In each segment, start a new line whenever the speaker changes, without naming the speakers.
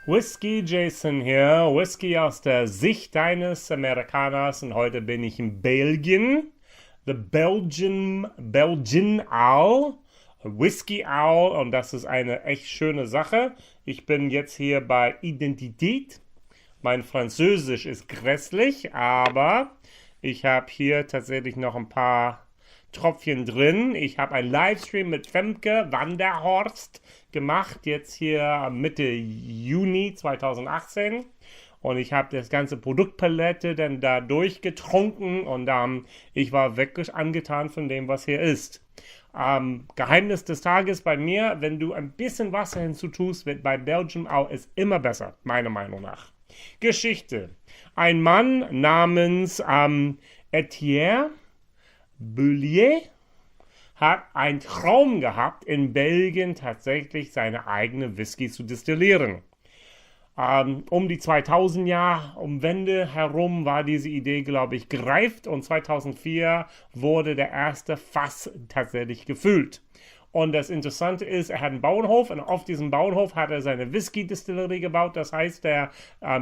WhiskyJason hier, Whisky aus der Sicht eines Amerikaners, und heute bin ich in Belgien. The Belgian Owl, Whisky Owl, und das ist eine echt schöne Sache. Ich bin jetzt hier bei Identité. Mein Französisch ist grässlich, aber ich habe hier tatsächlich noch ein paar Tropfchen drin. Ich habe einen Livestream mit Femke Vanderhorst gemacht, jetzt hier Mitte Juni 2018. Und ich habe das ganze Produktpalette dann da durchgetrunken und ich war wirklich angetan von dem, was hier ist. Geheimnis des Tages bei mir: wenn du ein bisschen Wasser hinzutust, wird bei Belgian auch ist immer besser, meiner Meinung nach. Geschichte: Ein Mann namens Etienne Bullier hat einen Traum gehabt, in Belgien tatsächlich seine eigene Whisky zu destillieren. Um die 2000er Wende herum war diese Idee, glaube ich, gereift, und 2004 wurde der erste Fass tatsächlich gefüllt. Und das Interessante ist, er hat einen Bauernhof, und auf diesem Bauernhof hat er seine Whisky-Distillerie gebaut. Das heißt, der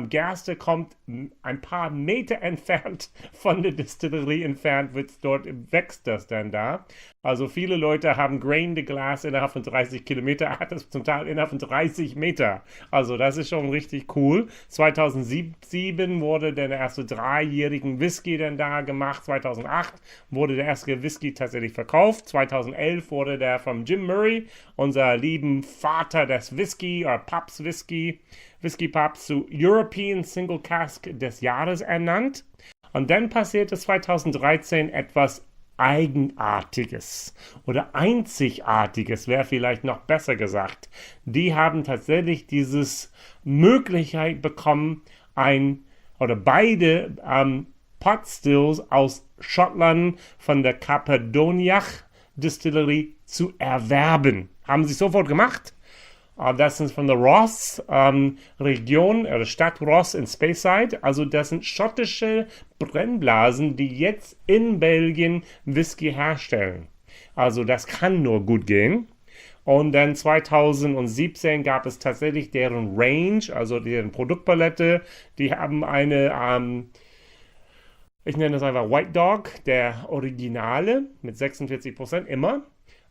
Gerste kommt ein paar Meter entfernt von der Distillerie entfernt, dort wächst das dann da. Also viele Leute haben Grain de Glace innerhalb von 30 Kilometer, er hat das zum Teil innerhalb von 30 Meter. Also das ist schon richtig cool. 2007 wurde der erste dreijährigen Whisky dann da gemacht. 2008 wurde der erste Whisky tatsächlich verkauft. 2011 wurde der vom Jim Murray, unser lieben Vater des Whisky, oder Paps Whisky Paps, zu European Single Cask des Jahres ernannt. Und dann passierte 2013 etwas Eigenartiges oder Einzigartiges, wäre vielleicht noch besser gesagt. Die haben tatsächlich dieses Möglichkeit bekommen, beide Pot Stills aus Schottland von der Cappadoniach Distillerie zu erwerben. Haben sie sofort gemacht. Das sind von der Ross Region, oder Stadt Ross in Speyside. Also das sind schottische Brennblasen, die jetzt in Belgien Whisky herstellen. Also das kann nur gut gehen. Und dann 2017 gab es tatsächlich deren Range, also deren Produktpalette. Die haben eine, ich nenne das einfach White Dog, der Originale mit 46% immer.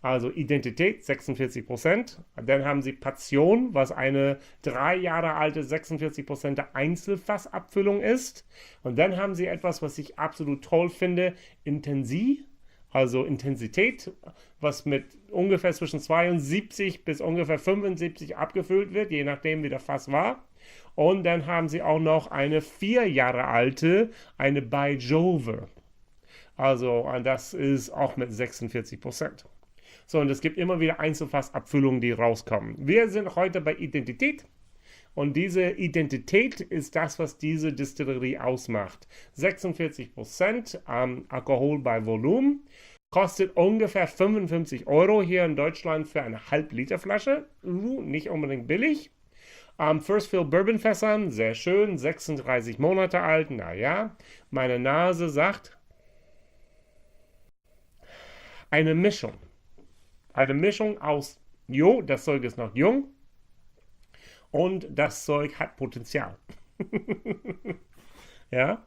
Also Identität 46%. Dann haben sie Passion, was eine 3 Jahre alte 46% Einzelfassabfüllung ist. Und dann haben sie etwas, was ich absolut toll finde, also Intensität, was mit ungefähr zwischen 72 bis ungefähr 75 abgefüllt wird, je nachdem wie der Fass war. Und dann haben sie auch noch eine 4 Jahre alte, eine By Jove. Also das ist auch mit 46%. So, und es gibt immer wieder Einzelfassabfüllungen, die rauskommen. Wir sind heute bei Identität. Und diese Identität ist das, was diese Distillerie ausmacht. 46% Alkohol bei Volumen. Kostet ungefähr 55 € hier in Deutschland für eine Halb-Liter-Flasche. Nicht unbedingt billig. First Fill Bourbon Fässern, sehr schön. 36 Monate alt, naja. Meine Nase sagt, eine Mischung. Eine Mischung aus, das Zeug ist noch jung und das Zeug hat Potenzial. Ja,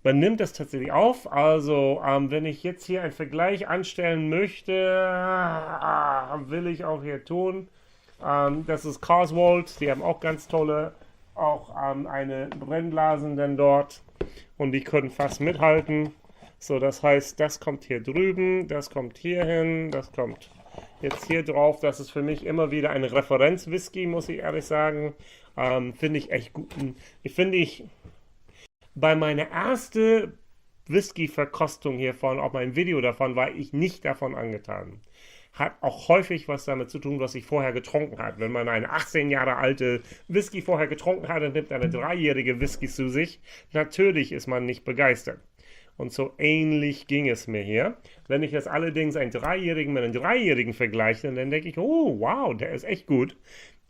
man nimmt das tatsächlich auf. Also, wenn ich jetzt hier einen Vergleich anstellen möchte, will ich auch hier tun. Das ist Carswald, die haben auch ganz tolle, auch eine Brennblasen dann dort, und die können fast mithalten. So, das heißt, das kommt hier drüben, das kommt hier hin, das kommt jetzt hier drauf. Das ist für mich immer wieder ein Referenz-Whisky, muss ich ehrlich sagen. Finde ich echt gut. Bei meiner ersten Whisky-Verkostung hiervon, auch mein Video davon, war ich nicht davon angetan. Hat auch häufig was damit zu tun, was ich vorher getrunken habe. Wenn man eine 18 Jahre alte Whisky vorher getrunken hat und nimmt eine 3-jährige Whisky zu sich, natürlich ist man nicht begeistert. Und so ähnlich ging es mir hier. Wenn ich jetzt allerdings einen 3-jährigen mit einem 3-jährigen vergleiche, dann denke ich, oh wow, der ist echt gut.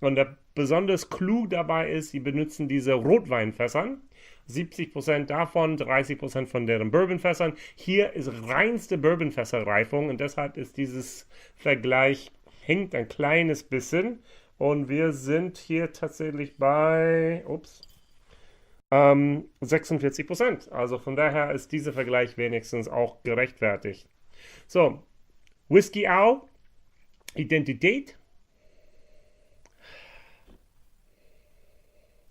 Und der besonders Clou dabei ist, sie benutzen diese Rotweinfässern. 70% davon, 30% von deren Bourbonfässern. Hier ist reinste Bourbonfässerreifung, und deshalb ist dieses Vergleich, hinkt ein kleines bisschen. Und wir sind hier tatsächlich bei, 46%. Also von daher ist dieser Vergleich wenigstens auch gerechtfertigt. So, Whisky auch, Identität.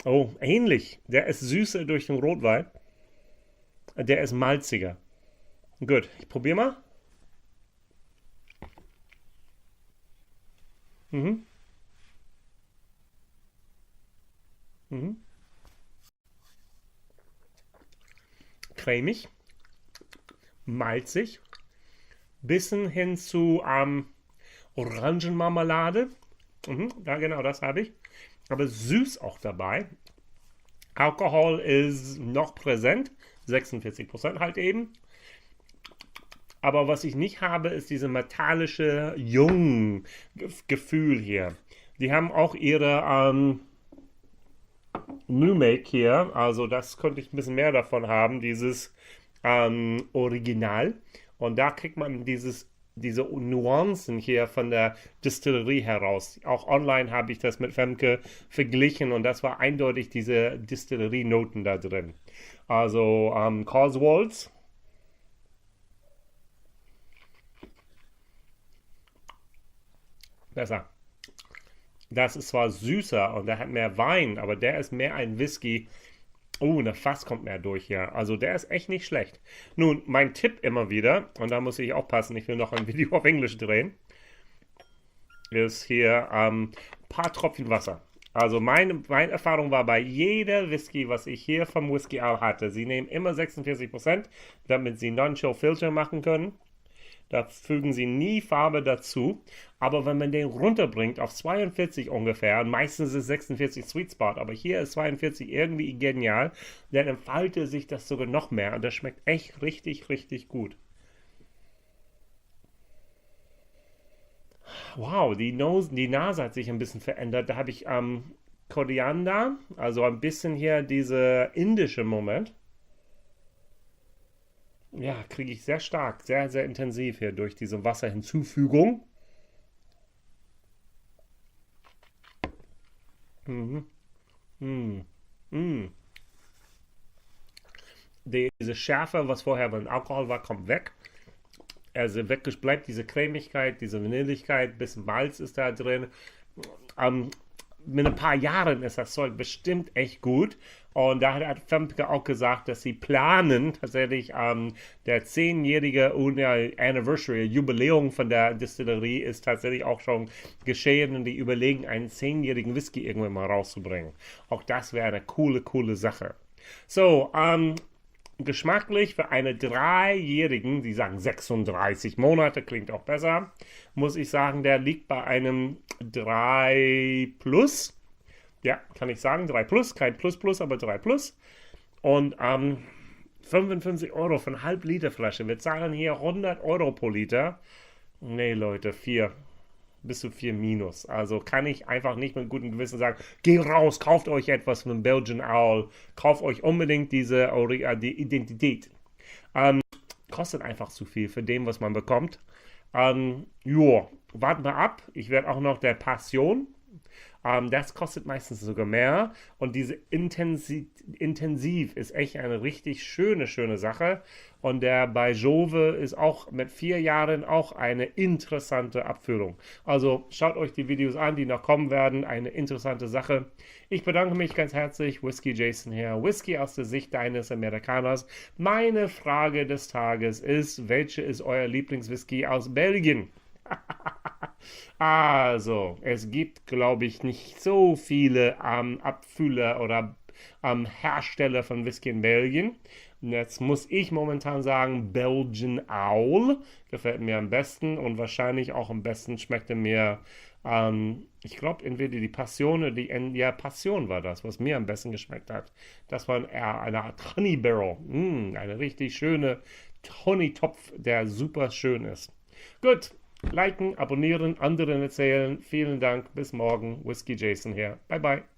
Oh, ähnlich. Der ist süßer durch den Rotwein. Der ist malziger. Gut, ich probiere mal. Mhm. Mhm. Cremig, malzig, bisschen hin zu Orangenmarmelade. Ja, genau, das habe ich. Aber süß auch dabei. Alkohol ist noch präsent, 46% halt eben. Aber was ich nicht habe, ist diese metallische Jung-Gefühl hier. Die haben auch ihre New Make hier, also das könnte ich ein bisschen mehr davon haben, dieses Original. Und da kriegt man diese Nuancen hier von der Distillerie heraus. Auch online habe ich das mit Femke verglichen und das war eindeutig diese Distillerie-Noten da drin. Also Coswolds. Besser. Das ist zwar süßer und der hat mehr Wein, aber der ist mehr ein Whisky. Oh, eine Fass kommt mehr durch hier. Also der ist echt nicht schlecht. Nun, mein Tipp immer wieder, und da muss ich aufpassen, ich will noch ein Video auf Englisch drehen, ist hier ein paar Tropfen Wasser. Also meine Erfahrung war bei jeder Whisky, was ich hier vom Whisky auch hatte, sie nehmen immer 46%, damit sie Non-Chill Filter machen können. Da fügen sie nie Farbe dazu. Aber wenn man den runterbringt auf 42 ungefähr, und meistens ist 46 Sweet Spot, aber hier ist 42 irgendwie genial, dann entfaltet sich das sogar noch mehr. Und das schmeckt echt richtig, richtig gut. Wow, die Nase hat sich ein bisschen verändert. Da habe ich Koriander, also ein bisschen hier diese indische Moment. Ja, kriege ich sehr stark, sehr, sehr intensiv hier durch diese Wasserhinzufügung. Mhm. Mm. Mm. Diese Schärfe, was vorher beim Alkohol war, kommt weg. Also wirklich bleibt diese Cremigkeit, diese Vanilligkeit, bisschen Malz ist da drin. Ähm, mit ein paar Jahren ist das Zeug bestimmt echt gut. Und da hat Femke auch gesagt, dass sie planen, tatsächlich der 10-jährige Anniversary, Jubiläum von der Distillerie ist tatsächlich auch schon geschehen und die überlegen, einen 10-jährigen Whisky irgendwann mal rauszubringen. Auch das wäre eine coole, coole Sache. So, geschmacklich für eine 3-jährigen, die sagen 36 Monate, klingt auch besser, muss ich sagen, der liegt bei einem 3 plus. Ja, kann ich sagen, 3 plus, kein Plus Plus, aber 3 plus. Und 55 Euro für eine Halb-Liter Flasche. Wir zahlen hier 100 Euro pro Liter. Nee, Leute, 4 bis zu 4 minus. Also kann ich einfach nicht mit gutem Gewissen sagen, geh raus, kauft euch etwas von Belgian Owl, kauft euch unbedingt die Identität. Kostet einfach zu viel für dem, was man bekommt. Jo, warten wir ab. Ich werde auch noch der Passion. Das kostet meistens sogar mehr. Und diese Intensiv ist echt eine richtig schöne, schöne Sache. Und der bei Jove ist auch mit 4 Jahren auch eine interessante Abfüllung. Also schaut euch die Videos an, die noch kommen werden. Eine interessante Sache. Ich bedanke mich ganz herzlich. WhiskyJason hier. Whisky aus der Sicht eines Amerikaners. Meine Frage des Tages ist, welche ist euer Lieblingswhisky aus Belgien? Also, es gibt, glaube ich, nicht so viele Abfüller oder Hersteller von Whisky in Belgien. Und jetzt muss ich momentan sagen, Belgian Owl gefällt mir am besten und wahrscheinlich auch am besten schmeckte mir, ich glaube, entweder die Passion oder ja, Passion war das, was mir am besten geschmeckt hat. Das war eine Art Honey Barrel. Eine richtig schöne Honey-Topf, der super schön ist. Gut. Liken, abonnieren, anderen erzählen. Vielen Dank. Bis morgen. WhiskyJason hier. Bye bye.